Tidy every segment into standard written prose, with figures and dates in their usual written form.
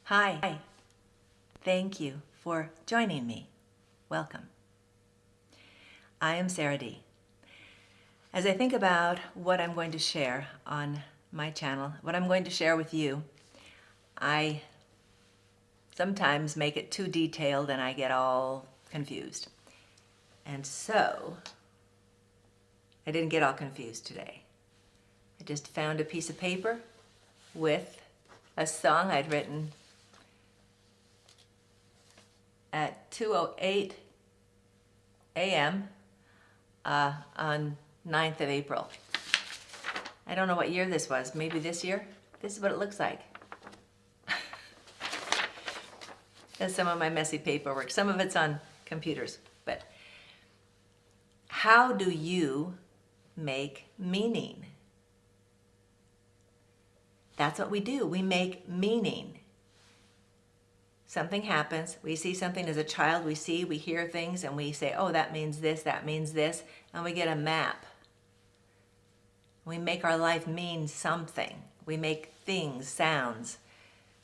Hi. Thank you for joining me. Welcome. I am Sarah D. As I think about what I'm going to share on my channel, what I'm going to share with you, I sometimes make it too detailed and I get all confused. And so, I didn't get all confused today. I just found a piece of paper with a song I'd written at 2:08 a.m. On 9th of April. I don't know what year this was. Maybe this year? This is what it looks like. That's some of my messy paperwork. Some of it's on computers. But how do you make meaning? That's what we do. We make meaning. Something happens, we see something as a child, we hear things, and we say, oh, that means this, and we get a map. We make our life mean something. We make things, sounds,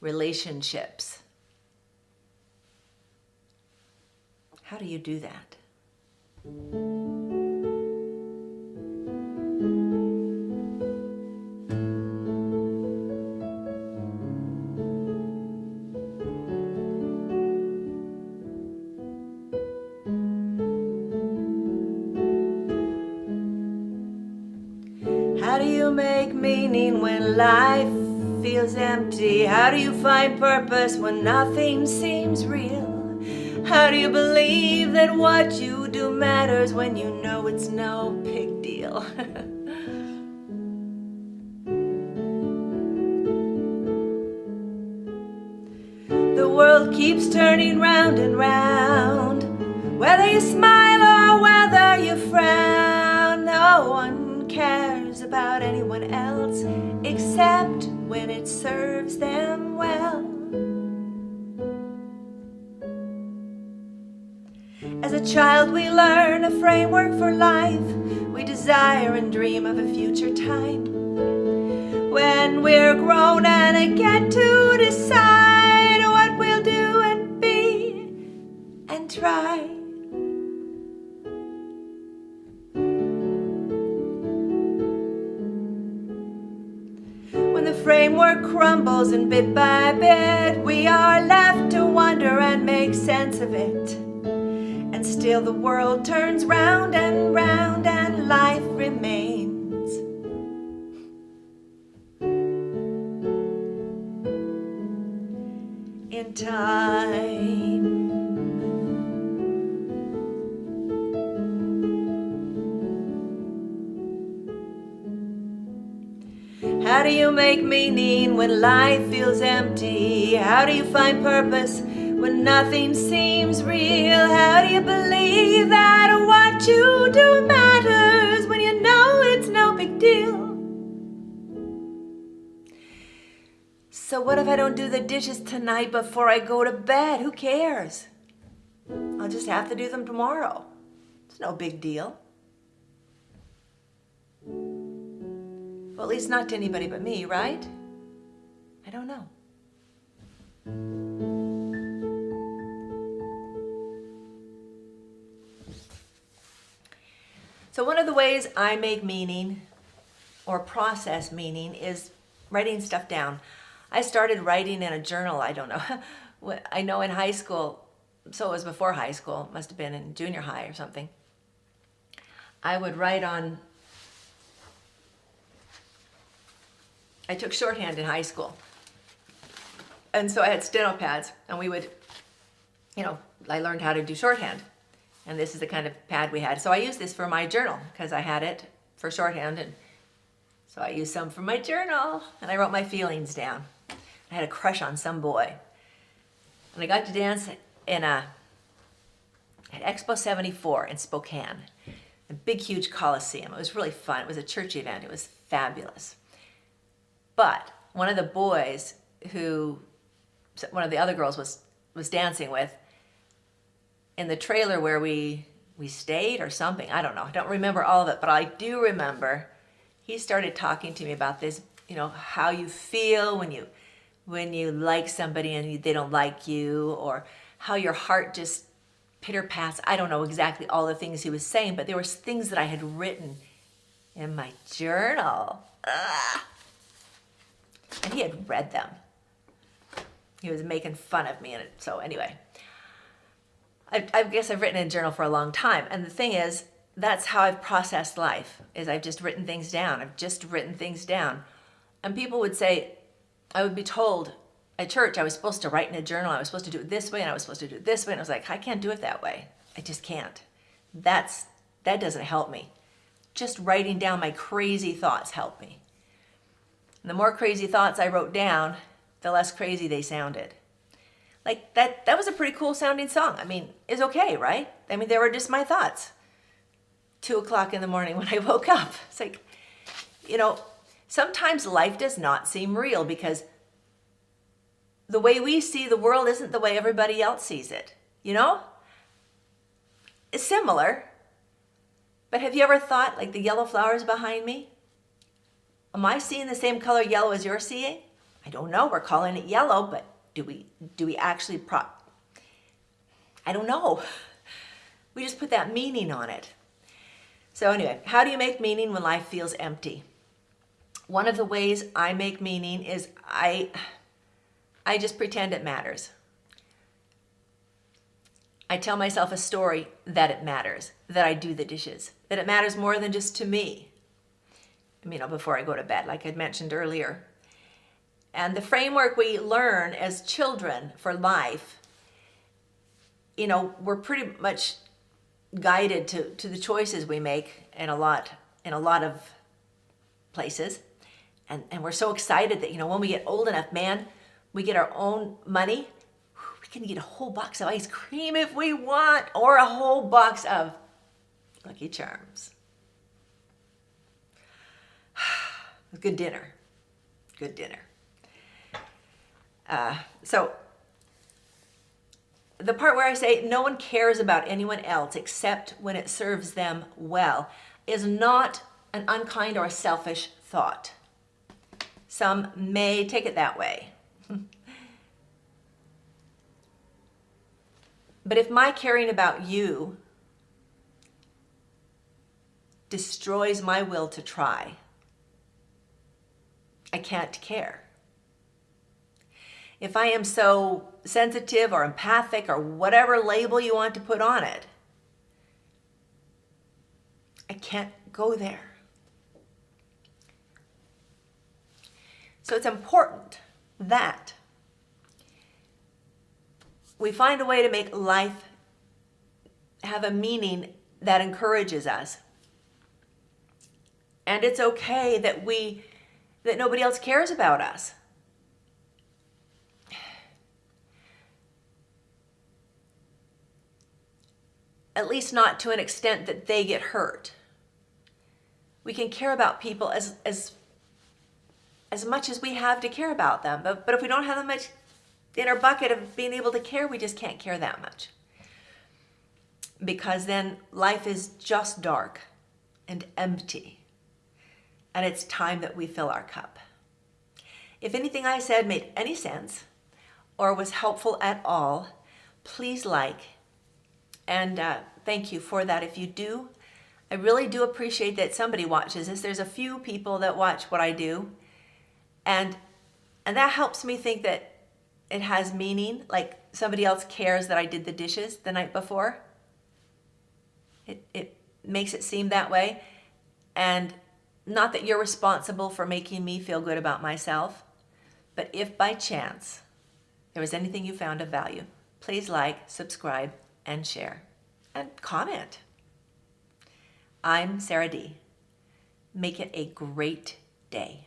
relationships. How do you do that? How do you make meaning when life feels empty? How do you find purpose when nothing seems real? How do you believe that what you do matters when you know it's no big deal? The world keeps turning round and round, whether you smile or whether you frown. No one cares about anyone else except when it serves them well. As a child we learn a framework for life. We desire and dream of a future time when we're grown and get to decide what we'll do and be and try. When the framework crumbles and bit by bit, we are left to wonder and make sense of it. And still the world turns round and round and life remains. In time. How do you make meaning when life feels empty? How do you find purpose when nothing seems real? How do you believe that what you do matters when you know it's no big deal? So what if I don't do the dishes tonight before I go to bed? Who cares? I'll just have to do them tomorrow. It's no big deal. Well, at least not to anybody but me, right? I don't know. So one of the ways I make meaning or process meaning is writing stuff down. I started writing in a journal, I don't know. I know in high school, so it was before high school, must have been in junior high or something. I would write on, I took shorthand in high school. And so I had steno pads and we would, I learned how to do shorthand. And this is the kind of pad we had. So I used this for my journal because I had it for shorthand. And so I used some for my journal and I wrote my feelings down. I had a crush on some boy. And I got to dance at Expo 74 in Spokane. A big, huge coliseum. It was really fun. It was a church event. It was fabulous. But one of the boys who one of the other girls was dancing with, in the trailer where we stayed or something, I don't know. I don't remember all of it, but I do remember he started talking to me about this, how you feel when when you like somebody and they don't like you, or how your heart just pitter pats. I don't know exactly all the things he was saying, but there were things that I had written in my journal. Ugh. And he had read them. He was making fun of me in it. So anyway, I guess I've written in a journal for a long time. And the thing is, that's how I've processed life, is I've just written things down. I've just written things down. And people would say, I would be told at church I was supposed to write in a journal. I was supposed to do it this way, and I was supposed to do it this way. And I was like, I can't do it that way. I just can't. That doesn't help me. Just writing down my crazy thoughts helped me. And the more crazy thoughts I wrote down, the less crazy they sounded. Like that was a pretty cool sounding song. I mean, it's okay, right? I mean, they were just my thoughts. 2:00 in the morning when I woke up. It's like, sometimes life does not seem real because the way we see the world isn't the way everybody else sees it. It's similar. But have you ever thought, like the yellow flowers behind me? Am I seeing the same color yellow as you're seeing? I don't know. We're calling it yellow, but do we actually I don't know. We just put that meaning on it. So anyway, how do you make meaning when life feels empty? One of the ways I make meaning is I just pretend it matters. I tell myself a story that it matters, that I do the dishes, that it matters more than just to me. Before I go to bed, like I'd mentioned earlier. And the framework we learn as children for life, we're pretty much guided to the choices we make in a lot of places. And we're so excited that, when we get old enough, man, we get our own money. We can get a whole box of ice cream if we want, or a whole box of Lucky Charms. Good dinner. Good dinner. So the part where I say no one cares about anyone else except when it serves them well is not an unkind or a selfish thought. Some may take it that way. But if my caring about you destroys my will to try, I can't care. If I am so sensitive or empathic or whatever label you want to put on it, I can't go there. So it's important that we find a way to make life have a meaning that encourages us. And it's okay that nobody else cares about us. At least not to an extent that they get hurt. We can care about people as much as we have to care about them. But if we don't have that much in our bucket of being able to care, we just can't care that much. Because then life is just dark and empty. And it's time that we fill our cup. If anything I said made any sense or was helpful at all, please like. And thank you for that if you do. I really do appreciate that somebody watches this. There's a few people that watch what I do. And that helps me think that it has meaning, like somebody else cares that I did the dishes the night before. It makes it seem that way. And not that you're responsible for making me feel good about myself, but if by chance there was anything you found of value, please like, subscribe, and share, and comment. I'm Sarah D. Make it a great day.